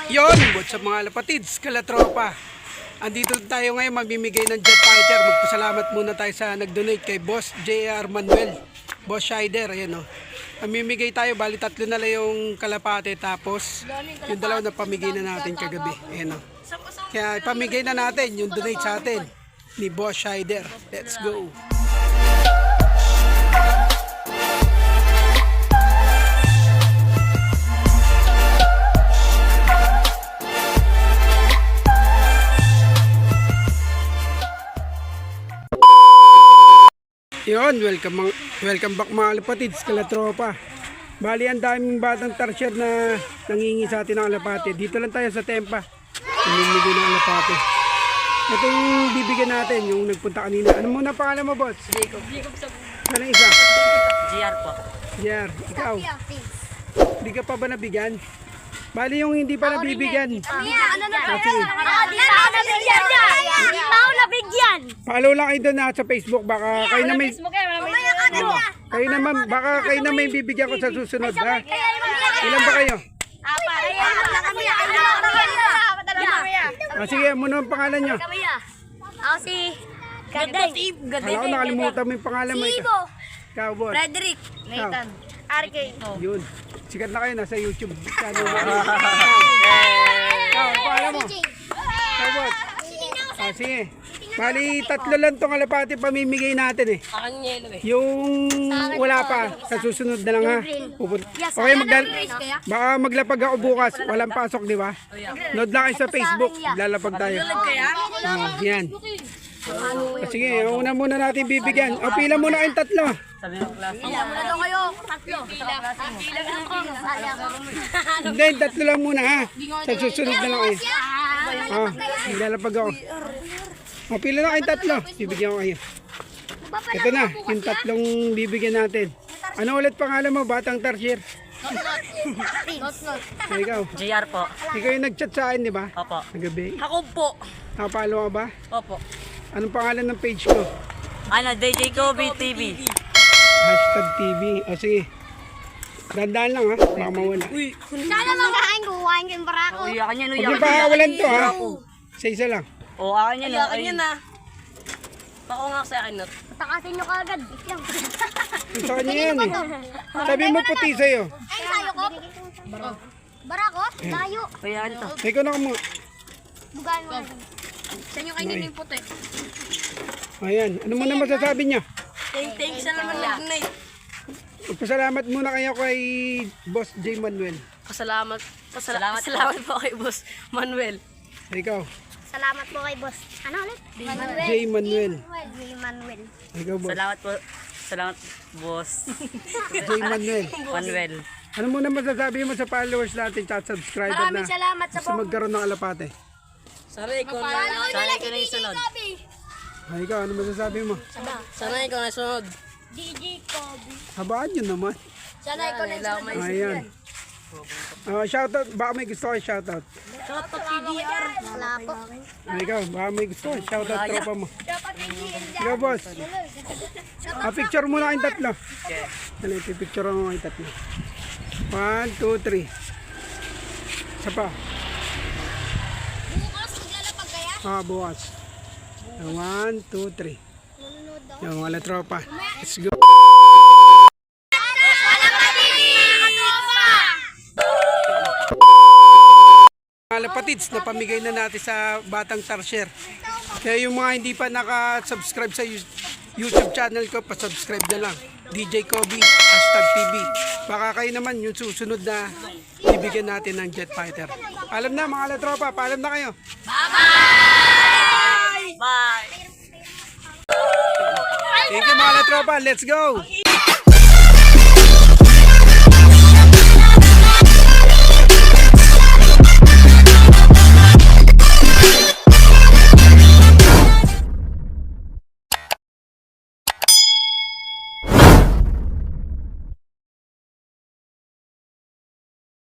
Yon, what's up mga lapatids, kalatropa. Andito tayo ngayon mamimigay ng jet fighter. Magpasalamat muna tayo sa nag-donate kay Boss J.R. Manuel. Boss Shider, ayan o. Mamimigay tayo, bali tatlo na lang yung kalapate. Tapos yung dalawa na pamigay na natin kagabi. Ayan o. Kaya pamigay na natin yung donate sa atin ni Boss Shider. Let's go. Yon, welcome back mga alapatids, kalatropa. Bali, ang daming batang tarsier na nangingi sa atin ng alapate. Dito lang tayo sa Tempa. Namimigay ng alapate. Ito yung bibigyan natin, yung nagpunta kanina. Ano muna pangalan mo, boss? Jacob sa Sana isa? GR po. JR, ikaw? Hindi ka pa ba nabigyan? Bali, yung hindi pa nabibigyan. Follow lang kayo doon sa Facebook. Baka kayo na may... Kayo naman, baka kayo na may bibigyan ko sa susunod, ha? Ilan ba kayo? Sige, muna ang pangalan nyo. Ako si Gaday. Alam ko nakalimutan mo yung pangalan mo. Ikaw, boss. Frederick. Nathan. RK. Yun. Sikat na kayo, nasa YouTube channel mo. Ikaw, ang pangalan mo? Ikaw, boss. Sige. Bali, tatlo lang itong alapate pamimigay natin eh. Aking yelo eh. Yung wala pa, sa susunod na lang ha. Okay, baka maglapag ako bukas. Walang pasok, di ba? Nood lang kayo sa Facebook. Lalapag tayo. Yan. Sige, una muna natin bibigyan. O, pila muna kayong tatlo. Sabi ng klase. Hindi, tatlo lang muna ha. Sa susunod na lang kayo. Lalapag ako. O, pila na kayong tatlo. Bibigyan ko kayo. Ito na, yung tatlong bibigyan natin. Ano ulit pangalan mo, Batang Tarsier? Ikaw. GR po. Ikaw yung nag-chat sa akin, di ba? Opo. Nagabi. Ako po. Nakapalo ka ba? Opo. Anong pangalan ng page ko? Ano, DJ Kobe TV. Hashtag TV. O sige. Dandaan lang ha. Baka mawala. Uy, Sana mangkain ko, kuhain ko yung barako. uy, akin yan. Huwag niyo pakawalan to ha. Sa isa lang. Oo, akin yan. Akin yan na. Pako nga sa akin na. Takasin nyo kagad. Sa kanya yan eh. Sabi mo puti sa'yo. Ay, sayo ko. Barako? Layo. Kaya ano to? Ikaw na mo. Bugaan mo. Sa inyo kainin yung puti. Ayan. Ano mo na masasabi niya? Thanks sa naman nag-night. Magpasalamat muna kayo kay Boss J. Manuel. Salamat po kay Boss Manuel. Ikaw. Salamat po kay boss. Ano ulit? Manuel. J. Manuel. J. Manuel. Ikaw, boss. Salamat Boss J. Manuel. Manuel. Ano muna masasabi mo sa followers natin at subscriber na Salamat sa gusto magkaroon ng alapate? Sana ikaw na yung sunod. Ay, ikaw, ano masasabi mo? Sana ikaw na sunod. DJ Kobe. Habaan yun naman. Sana ikaw na yung Ayan. Shoutout, baka may gusto kayo shoutout. Shoutout PDR. Wala po. Ay, ikaw, baka may gusto kayo shoutout tropa mo. Ikaw, boss. Picture muna kayong tatlo. Ano, pipicture mo kayong tatlo. 1, 2, 3. Isa pa. Bukas, maglalapag kaya? Bukas. 1, 2, 3. Yung wala tropa. Let's go. Alapatids na pamigay na natin sa Batang Tarsier. Kaya yung mga hindi pa naka-subscribe sa YouTube channel ko, pa-subscribe na lang. DJ Kobe, hashtag TV. Baka kayo naman yung susunod na bibigyan natin ng jet fighter. Alam na mga alatropa, paalam na kayo. Bye! Thank you mga alatropa, let's go!